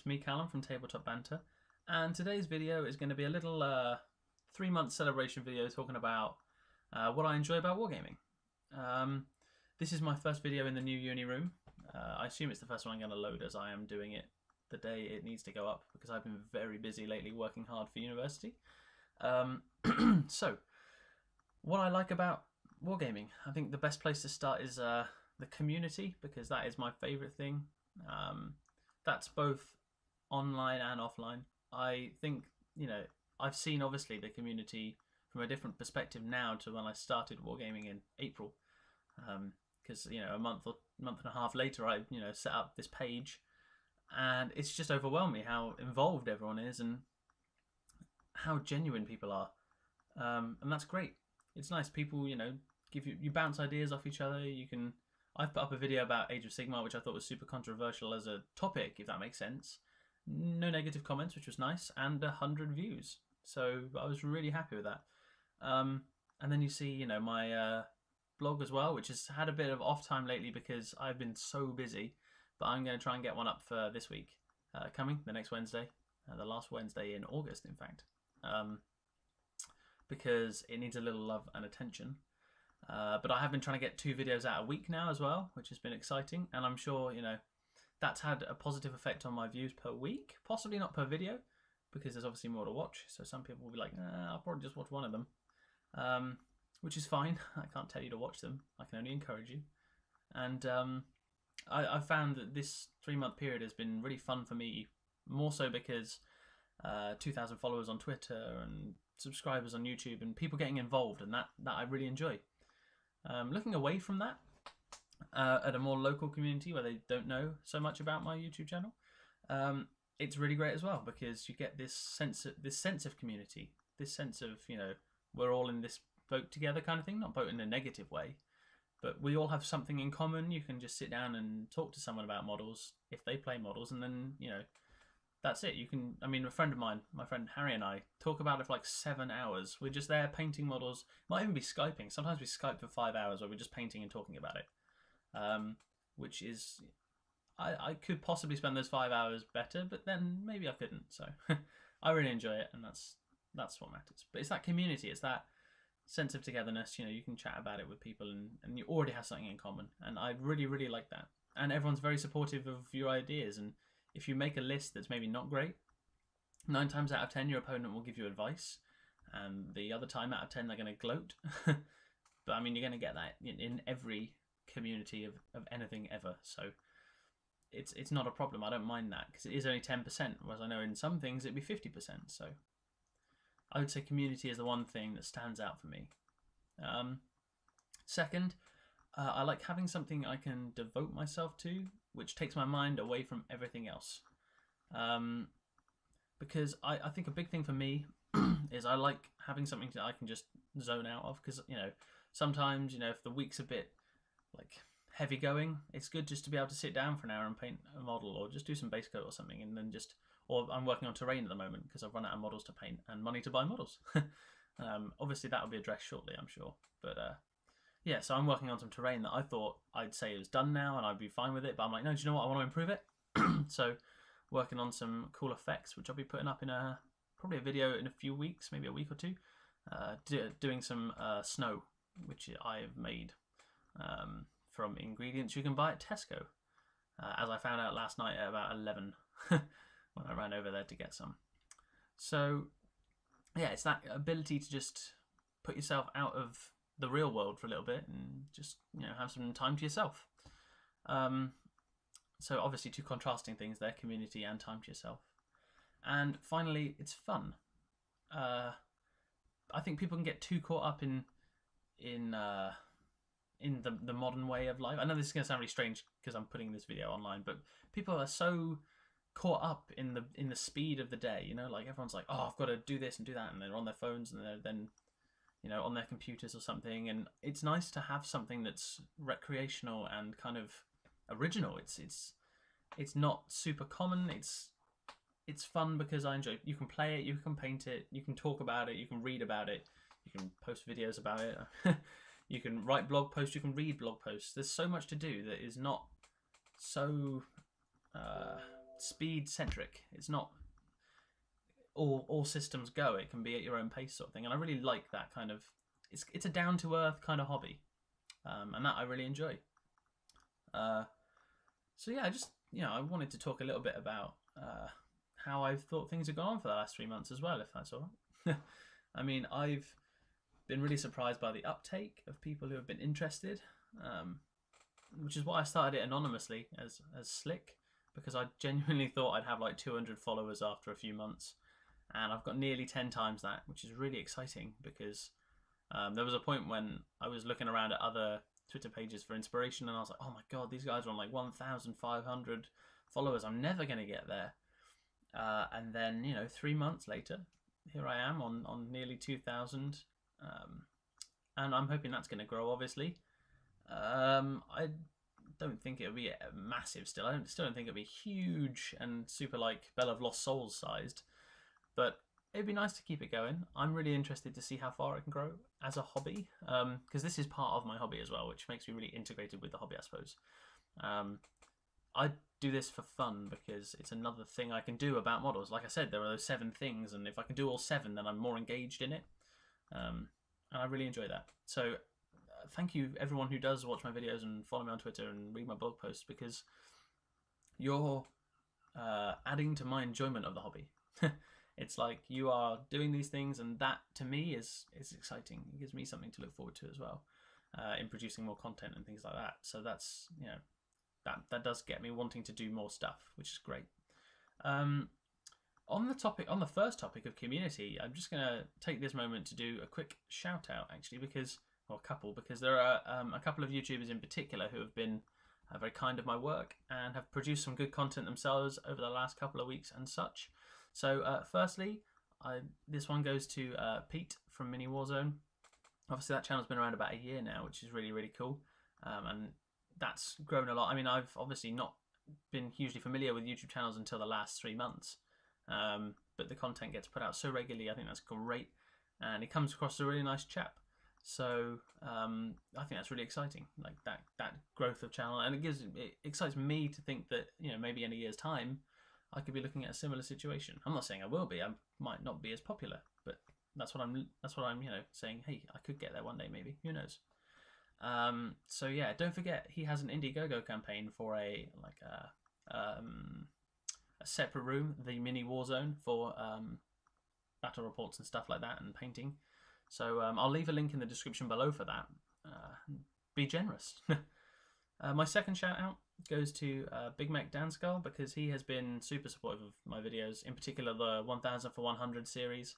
it's me, Callum, from Tabletop Banter, and today's video is going to be a little 3-month celebration video talking about what I enjoy about wargaming. This is my first video in the new uni room. I assume it's the first one I'm going to load, as I am doing it the day it needs to go up, because I've been very busy lately working hard for university. So, what I like about wargaming, I think the best place to start is the community, because that is my favourite thing. That's both online and offline. I think, you know, I've seen obviously the community from a different perspective now to when I started wargaming in April, because you know, a month and a half later I set up this page, and it's just overwhelmed me how involved everyone is and how genuine people are, and that's great. It's nice. People, give you bounce ideas off each other. I've put up a video about Age of Sigmar, which I thought was super controversial as a topic, if that makes sense. No negative comments, which was nice, and 100 views. So I was really happy with that. And then you see, my blog as well, which has had a bit of off time lately because I've been so busy. But I'm going to try and get one up for this week, coming the next Wednesday, the last Wednesday in August, in fact, because it needs a little love and attention. But I have been trying to get 2 videos out a week now as well, which has been exciting, and I'm sure that's had a positive effect on my views per week. Possibly not per video, because there's obviously more to watch. So some people will be like, I'll probably just watch one of them, which is fine. I can't tell you to watch them. I can only encourage you. And I've found that this 3-month period has been really fun for me, more so because 2,000 followers on Twitter and subscribers on YouTube and people getting involved, and that I really enjoy. Looking away from that, at a more local community where they don't know so much about my YouTube channel, it's really great as well, because you get this sense of community, this sense of we're all in this boat together kind of thing. Not boat in a negative way, but we all have something in common. You can just sit down and talk to someone about models if they play models, and then that's it. You can, a friend of mine, my friend Harry, and I talk about it for like 7 hours. We're just there painting models. Might even be Skyping. Sometimes we Skype for 5 hours where we're just painting and talking about it. Which is, I could possibly spend those 5 hours better, but then maybe I couldn't. So I really enjoy it, and that's what matters. But it's that community. It's that sense of togetherness. You can chat about it with people, and you already have something in common. And I really, really like that. And everyone's very supportive of your ideas. And if you make a list that's maybe not great, 9 times out of 10 your opponent will give you advice, and the other time out of 10 they're going to gloat. But you're going to get that in every community of anything ever, so it's not a problem. I don't mind that, because it is only 10%, whereas I know in some things it'd be 50%. So I would say community is the one thing that stands out for me. Second, I like having something I can devote myself to, which takes my mind away from everything else. Because I think a big thing for me is I like having something that I can just zone out of, because sometimes if the week's a bit like heavy going, it's good just to be able to sit down for an hour and paint a model, or just do some base coat or something, and then or I'm working on terrain at the moment because I've run out of models to paint and money to buy models. Obviously that will be addressed shortly, I'm sure, but yeah, so I'm working on some terrain that I thought I'd say it was done now and I'd be fine with it, but I'm like, no, do you know what, I want to improve it. So working on some cool effects, which I'll be putting up in probably a video in a few weeks, maybe a week or two, doing some snow, which I've made from ingredients you can buy at Tesco, as I found out last night at about 11 when I ran over there to get some. So yeah, it's that ability to just put yourself out of the real world for a little bit and just have some time to yourself. So obviously 2 contrasting things there, community and time to yourself. And finally, it's fun. I think people can get too caught up in the modern way of life. I know this is going to sound really strange because I'm putting this video online, but people are so caught up in the speed of the day. Like everyone's like, oh, I've got to do this and do that, and they're on their phones and they're then on their computers or something. And it's nice to have something that's recreational and kind of original. It's not super common. It's fun because I enjoy. You can play it, you can paint it, you can talk about it, you can read about it, you can post videos about it. You can write blog posts, you can read blog posts. There's so much to do that is not so speed centric. It's not all systems go. It can be at your own pace sort of thing, and I really like that kind of. It's a down to earth kind of hobby, and that I really enjoy. So yeah, I wanted to talk a little bit about how I've thought things have gone on for the last 3 months as well, if that's all right. I mean, I've been really surprised by the uptake of people who have been interested, which is why I started it anonymously as Slick, because I genuinely thought I'd have like 200 followers after a few months, and I've got nearly 10 times that, which is really exciting because there was a point when I was looking around at other Twitter pages for inspiration, and I was like, oh my god, these guys are on like 1,500 followers. I'm never going to get there. And then, 3 months later, here I am on nearly 2,000. And I'm hoping that's going to grow, obviously. I don't think it'll be massive still. I still don't think it'll be huge and super like Bell of Lost Souls sized. But it'd be nice to keep it going. I'm really interested to see how far it can grow as a hobby, because this is part of my hobby as well, which makes me really integrated with the hobby, I suppose. I do this for fun because it's another thing I can do about models. Like I said, there are those 7 things, and if I can do all 7, then I'm more engaged in it, and I really enjoy that. So thank you everyone who does watch my videos and follow me on Twitter and read my blog posts, because you're adding to my enjoyment of the hobby. It's like you are doing these things, and that to me is exciting. It gives me something to look forward to as well, in producing more content and things like that. So that's, that does get me wanting to do more stuff, which is great. On the first topic of community, I'm just gonna take this moment to do a quick shout out, actually, because there are a couple of YouTubers in particular who have been very kind of my work and have produced some good content themselves over the last couple of weeks and such. So firstly, this one goes to Pete from MiniWarzone. Obviously that channel's been around about a year now, which is really, really cool. And that's grown a lot. I mean, I've obviously not been hugely familiar with YouTube channels until the last 3 months. But the content gets put out so regularly. I think that's great. And he comes across as a really nice chap. So I think that's really exciting, like that growth of channel. And it excites me to think that, maybe in a year's time, I could be looking at a similar situation. I'm not saying I will be. I might not be as popular, but that's what I'm saying. Hey, I could get there one day, maybe. Who knows? So yeah, don't forget he has an Indiegogo campaign for a separate room, the MiniWarzone, for battle reports and stuff like that, and painting. So I'll leave a link in the description below for that. Be generous. My second shout out goes to Big Mek Danskull, because he has been super supportive of my videos, in particular the 1000 for 100 series.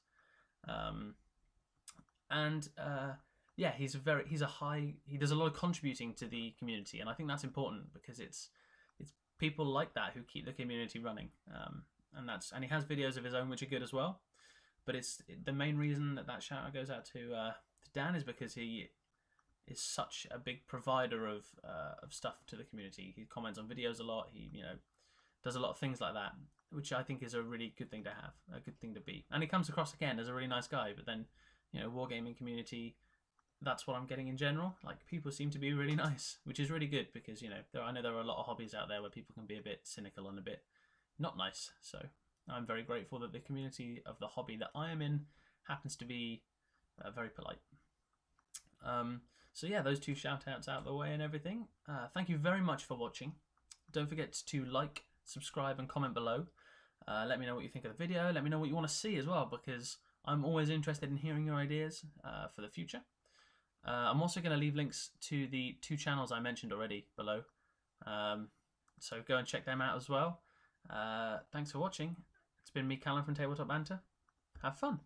Yeah, he does a lot of contributing to the community, and I think that's important because it's people like that who keep the community running. And he has videos of his own which are good as well. But it's the main reason that shout out goes out to Dan is because he is such a big provider of stuff to the community. He comments on videos a lot. He does a lot of things like that, which I think is a really good thing to have, a good thing to be. And he comes across again as a really nice guy. But then, Wargaming community, that's what I'm getting in general. Like, people seem to be really nice, which is really good because I know there are a lot of hobbies out there where people can be a bit cynical and a bit not nice. So I'm very grateful that the community of the hobby that I am in happens to be very polite. So yeah, those 2 shout outs out of the way and everything. Thank you very much for watching. Don't forget to like, subscribe and comment below. Let me know what you think of the video. Let me know what you want to see as well, because I'm always interested in hearing your ideas for the future. I'm also going to leave links to the 2 channels I mentioned already below. So go and check them out as well. Thanks for watching. It's been me, Callum from Tabletop Banter. Have fun.